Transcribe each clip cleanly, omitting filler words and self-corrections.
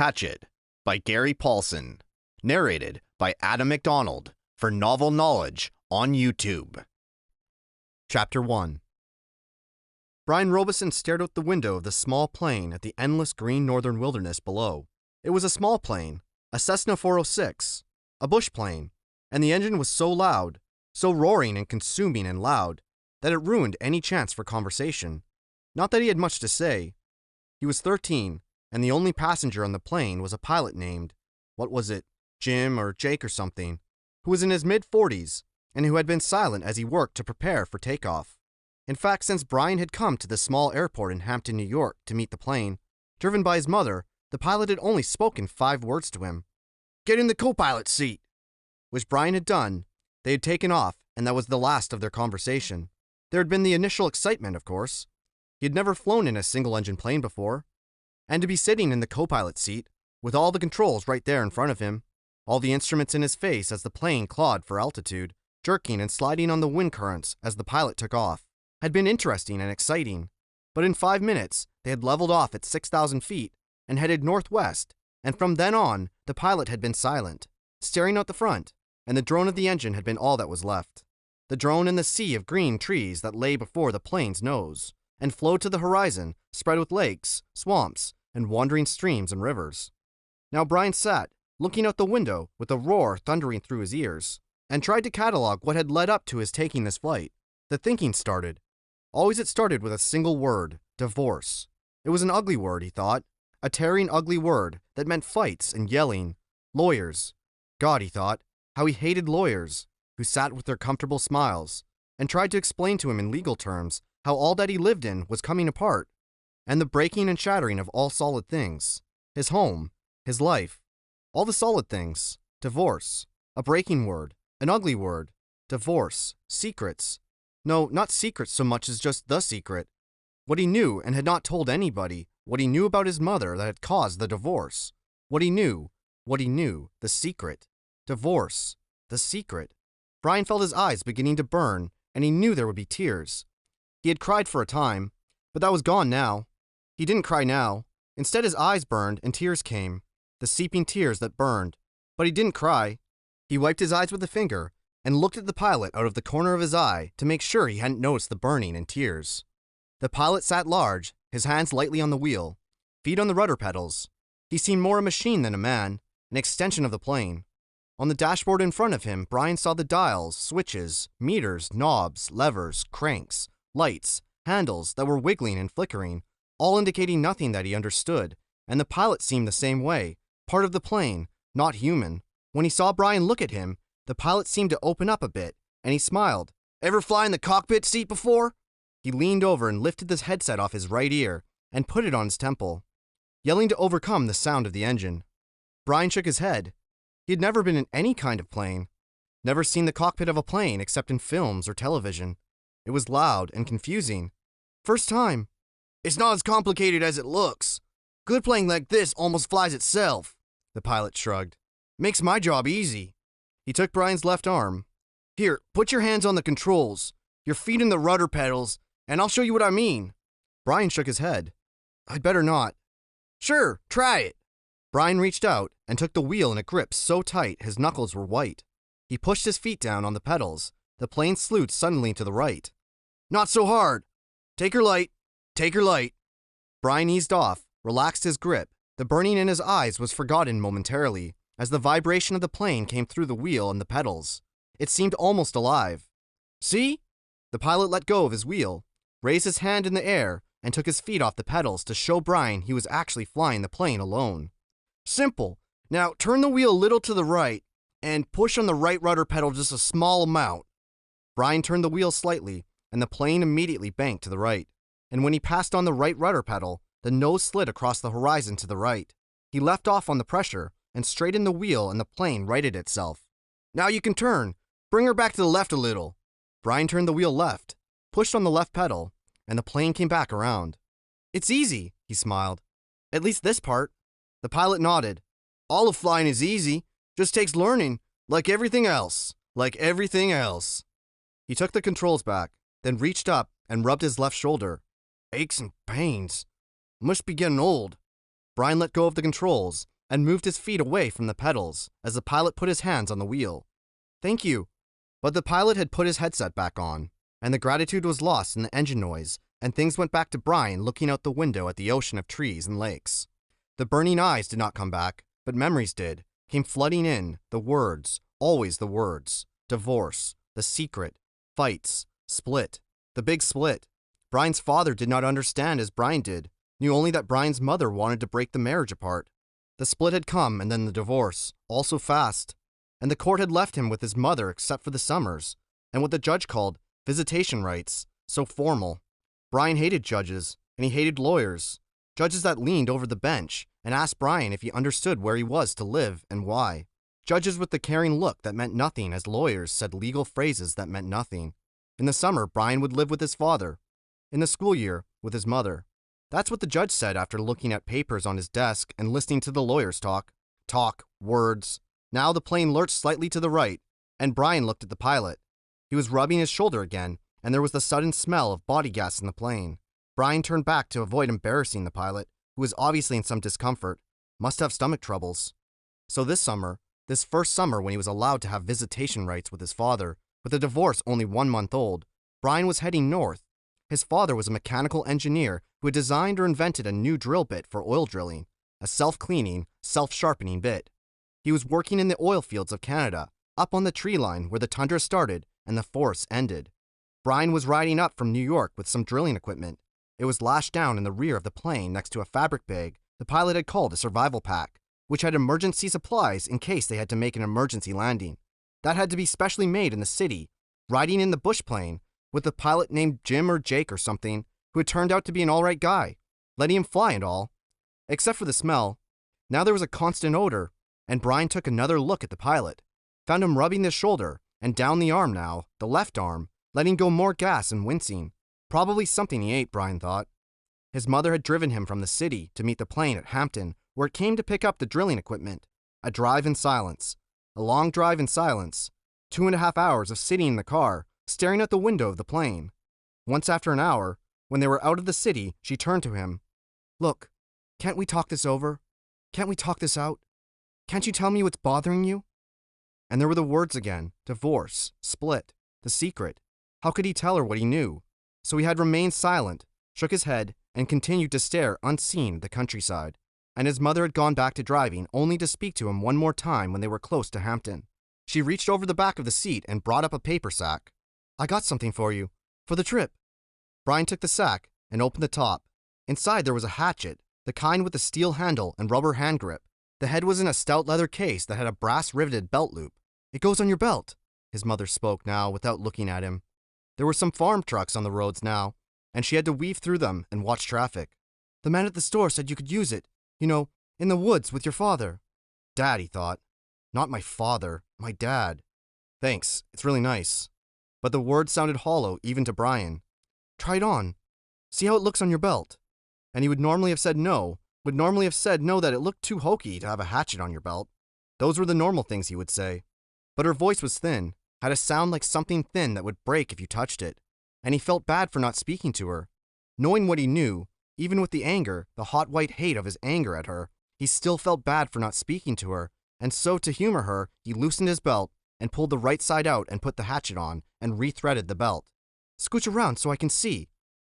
Hatchet by Gary Paulson. Narrated by Adam McDonald for Novel Knowledge on YouTube. Chapter 1. Brian Robeson stared out the window of the small plane at the endless green northern wilderness below. It was a small plane, a Cessna 406, a bush plane, and the engine was so loud, so roaring and consuming and loud, that it ruined any chance for conversation. Not that he had much to say. He was 13, and the only passenger on the plane was a pilot named, what was it, Jim or Jake or something, who was in his mid-40s and who had been silent as he worked to prepare for takeoff. In fact, since Brian had come to the small airport in Hampton, New York to meet the plane, driven by his mother, the pilot had only spoken 5 words to him. "Get in the co-pilot seat," which Brian had done. They had taken off, and that was the last of their conversation. There had been the initial excitement, of course. He had never flown in a single-engine plane before. And to be sitting in the co-pilot seat, with all the controls right there in front of him, all the instruments in his face as the plane clawed for altitude, jerking and sliding on the wind currents as the pilot took off, had been interesting and exciting. But in 5 minutes, they had leveled off at 6,000 feet and headed northwest, and from then on, the pilot had been silent, staring out the front, and the drone of the engine had been all that was left. The drone and the sea of green trees that lay before the plane's nose, and flowed to the horizon, spread with lakes, swamps, and wandering streams and rivers. Now Brian sat, looking out the window with a roar thundering through his ears, and tried to catalog what had led up to his taking this flight. The thinking started. Always it started with a single word, divorce. It was an ugly word, he thought, a tearing ugly word that meant fights and yelling. Lawyers. God, he thought, how he hated lawyers, who sat with their comfortable smiles, and tried to explain to him in legal terms how all that he lived in was coming apart, and the breaking and shattering of all solid things. His home, his life, all the solid things. Divorce. A breaking word. An ugly word. Divorce. Secrets. No, not secrets so much as just the secret. What he knew and had not told anybody. What he knew about his mother that had caused the divorce. What he knew. The secret. Divorce. The secret. Brian felt his eyes beginning to burn, and he knew there would be tears. He had cried for a time, but that was gone now. He didn't cry now. Instead, his eyes burned and tears came, the seeping tears that burned. But he didn't cry. He wiped his eyes with a finger and looked at the pilot out of the corner of his eye to make sure he hadn't noticed the burning and tears. The pilot sat large, his hands lightly on the wheel, feet on the rudder pedals. He seemed more a machine than a man, an extension of the plane. On the dashboard in front of him, Brian saw the dials, switches, meters, knobs, levers, cranks, lights, handles that were wiggling and flickering, all indicating nothing that he understood, and the pilot seemed the same way, part of the plane, not human. When he saw Brian look at him, the pilot seemed to open up a bit, and he smiled. "Ever fly in the cockpit seat before?" He leaned over and lifted the headset off his right ear and put it on his temple, yelling to overcome the sound of the engine. Brian shook his head. He had never been in any kind of plane, never seen the cockpit of a plane except in films or television. It was loud and confusing. First time. "It's not as complicated as it looks. Good plane like this almost flies itself." The pilot shrugged. "Makes my job easy." He took Brian's left arm. "Here, put your hands on the controls, your feet in the rudder pedals, and I'll show you what I mean." Brian shook his head. "I'd better not." "Sure, try it." Brian reached out and took the wheel in a grip so tight his knuckles were white. He pushed his feet down on the pedals. The plane slewed suddenly to the right. "Not so hard. Take her light. Take her light." Brian eased off, relaxed his grip. The burning in his eyes was forgotten momentarily as the vibration of the plane came through the wheel and the pedals. It seemed almost alive. "See?" The pilot let go of his wheel, raised his hand in the air, and took his feet off the pedals to show Brian he was actually flying the plane alone. "Simple. Now turn the wheel a little to the right and push on the right rudder pedal just a small amount." Brian turned the wheel slightly, and the plane immediately banked to the right. And when he passed on the right rudder pedal, the nose slid across the horizon to the right. He left off on the pressure and straightened the wheel, and the plane righted itself. "Now you can turn. Bring her back to the left a little." Brian turned the wheel left, pushed on the left pedal, and the plane came back around. "It's easy," he smiled. "At least this part." The pilot nodded. "All of flying is easy. Just takes learning, like everything else. Like everything else." He took the controls back, then reached up and rubbed his left shoulder. "Aches and pains. Must be getting old." Brian let go of the controls and moved his feet away from the pedals as the pilot put his hands on the wheel. "Thank you." But the pilot had put his headset back on, and the gratitude was lost in the engine noise, and things went back to Brian looking out the window at the ocean of trees and lakes. The burning eyes did not come back, but memories did, came flooding in, the words, always the words. Divorce, the secret, fights, split, the big split. Brian's father did not understand as Brian did, knew only that Brian's mother wanted to break the marriage apart. The split had come, and then the divorce, all so fast. And the court had left him with his mother except for the summers, and what the judge called visitation rights, so formal. Brian hated judges, and he hated lawyers. Judges that leaned over the bench and asked Brian if he understood where he was to live and why. Judges with the caring look that meant nothing as lawyers said legal phrases that meant nothing. In the summer, Brian would live with his father. In the school year, with his mother. That's what the judge said after looking at papers on his desk and listening to the lawyers talk. Talk, words. Now the plane lurched slightly to the right, and Brian looked at the pilot. He was rubbing his shoulder again, and there was the sudden smell of body gas in the plane. Brian turned back to avoid embarrassing the pilot, who was obviously in some discomfort. Must have stomach troubles. So this summer, this first summer when he was allowed to have visitation rights with his father, with a divorce only 1 month old, Brian was heading north. His father was a mechanical engineer who had designed or invented a new drill bit for oil drilling, a self-cleaning, self-sharpening bit. He was working in the oil fields of Canada, up on the tree line where the tundra started and the forests ended. Brian was riding up from New York with some drilling equipment. It was lashed down in the rear of the plane next to a fabric bag the pilot had called a survival pack, which had emergency supplies in case they had to make an emergency landing. That had to be specially made in the city, riding in the bush plane, with a pilot named Jim or Jake or something, who had turned out to be an all right guy, letting him fly and all. Except for the smell. Now there was a constant odor, and Brian took another look at the pilot, found him rubbing the shoulder, and down the arm now, the left arm, letting go more gas and wincing. Probably something he ate, Brian thought. His mother had driven him from the city to meet the plane at Hampton, where it came to pick up the drilling equipment. A drive in silence. A long drive in silence. 2.5 hours of sitting in the car, staring at the window of the plane. Once after an hour, when they were out of the city, she turned to him. "Look, can't we talk this over? Can't we talk this out? Can't you tell me what's bothering you?" And there were the words again. Divorce, split, the secret. How could he tell her what he knew? So he had remained silent, shook his head, and continued to stare unseen at the countryside. And his mother had gone back to driving, only to speak to him one more time when they were close to Hampton. She reached over the back of the seat and brought up a paper sack. "I got something for you. For the trip." Brian took the sack and opened the top. Inside there was a hatchet, the kind with a steel handle and rubber hand grip. The head was in a stout leather case that had a brass riveted belt loop. "It goes on your belt," his mother spoke now without looking at him. There were some farm trucks on the roads now, and she had to weave through them and watch traffic. "The man at the store said you could use it, you know, in the woods with your father." Dad, he thought. Not my father, my dad. "Thanks, it's really nice." But the words sounded hollow even to Brian. "Try it on. See how it looks on your belt." And he would normally have said no, that it looked too hokey to have a hatchet on your belt. Those were the normal things he would say. But her voice was thin, had a sound like something thin that would break if you touched it. And he felt bad for not speaking to her. Knowing what he knew, even with the anger, the hot white hate of his anger at her, he still felt bad for not speaking to her, and so to humor her, he loosened his belt and pulled the right side out and put the hatchet on and rethreaded the belt. "Scooch around so I can see."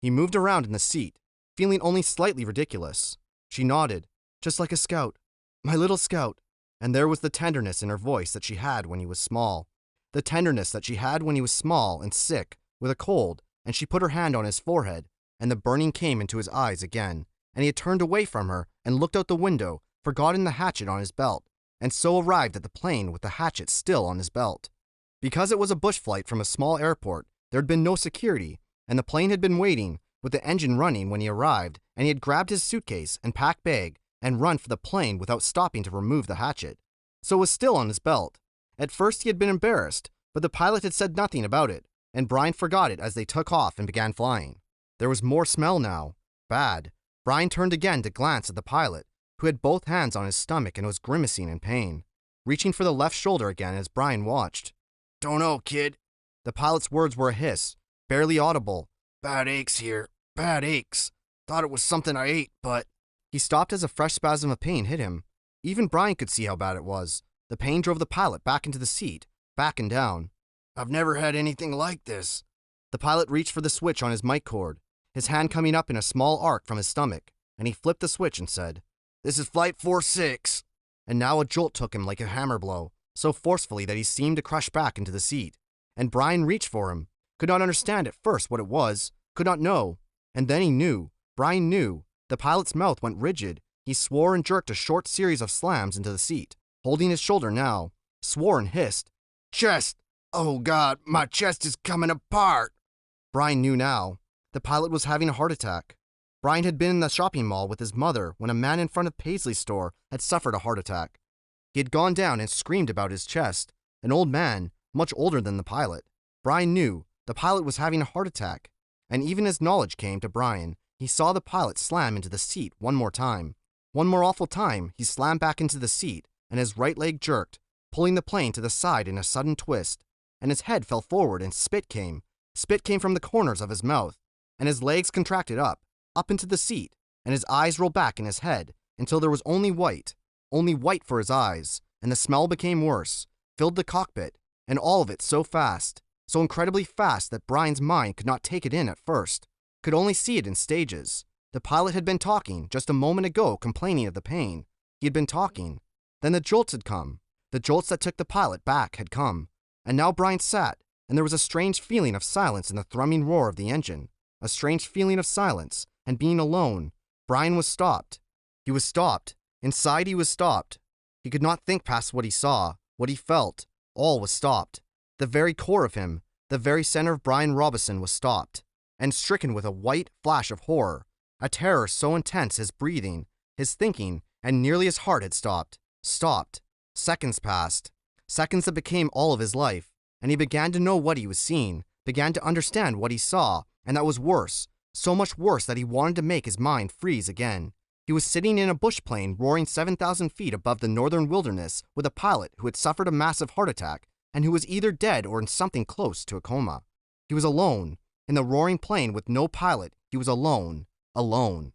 He moved around in the seat, feeling only slightly ridiculous. She nodded, "Just like a scout. My little scout." And there was the tenderness in her voice that she had when he was small. The tenderness that she had when he was small and sick, with a cold, and she put her hand on his forehead, and the burning came into his eyes again, and he had turned away from her and looked out the window, forgotten the hatchet on his belt, and so arrived at the plane with the hatchet still on his belt. Because it was a bush flight from a small airport, there had been no security, and the plane had been waiting, with the engine running when he arrived, and he had grabbed his suitcase and pack bag and run for the plane without stopping to remove the hatchet. So it was still on his belt. At first he had been embarrassed, but the pilot had said nothing about it, and Brian forgot it as they took off and began flying. There was more smell now. Bad. Brian turned again to glance at the pilot, who had both hands on his stomach and was grimacing in pain, reaching for the left shoulder again as Brian watched. "Don't know, kid." The pilot's words were a hiss, barely audible. "Bad aches here. Bad aches. Thought it was something I ate, but..." He stopped as a fresh spasm of pain hit him. Even Brian could see how bad it was. The pain drove the pilot back into the seat, back and down. I've never had anything like this. The pilot reached for the switch on his mic cord, his hand coming up in a small arc from his stomach, and he flipped the switch and said, "This is Flight 46. And now a jolt took him like a hammer blow, so forcefully that he seemed to crush back into the seat. And Brian reached for him, could not understand at first what it was, could not know. And then he knew. Brian knew. The pilot's mouth went rigid. He swore and jerked a short series of slams into the seat, holding his shoulder now, swore and hissed, "Chest! Oh God, my chest is coming apart!" Brian knew now. The pilot was having a heart attack. Brian had been in the shopping mall with his mother when a man in front of Paisley's store had suffered a heart attack. He had gone down and screamed about his chest. An old man, much older than the pilot. Brian knew the pilot was having a heart attack. And even as knowledge came to Brian, he saw the pilot slam into the seat one more time. One more awful time, he slammed back into the seat, and his right leg jerked, pulling the plane to the side in a sudden twist. And his head fell forward and spit came. Spit came from the corners of his mouth. And his legs contracted up into the seat, and his eyes rolled back in his head until there was only white for his eyes, and the smell became worse, filled the cockpit, and all of it so fast, so incredibly fast that Brian's mind could not take it in at first, could only see it in stages. The pilot had been talking just a moment ago, complaining of the pain. He had been talking. Then the jolts had come. The jolts that took the pilot back had come. And now Brian sat, and there was a strange feeling of silence in the thrumming roar of the engine. A strange feeling of silence, and being alone. Brian was stopped. He was stopped. Inside he was stopped. He could not think past what he saw, what he felt. All was stopped. The very core of him, the very center of Brian Robison was stopped, and stricken with a white flash of horror, a terror so intense his breathing, his thinking, and nearly his heart had stopped. Stopped. Seconds passed. Seconds that became all of his life, and he began to know what he was seeing, began to understand what he saw, and that was worse, so much worse that he wanted to make his mind freeze again. He was sitting in a bush plane roaring 7,000 feet above the northern wilderness with a pilot who had suffered a massive heart attack and who was either dead or in something close to a coma. He was alone. In the roaring plane with no pilot, he was alone. Alone.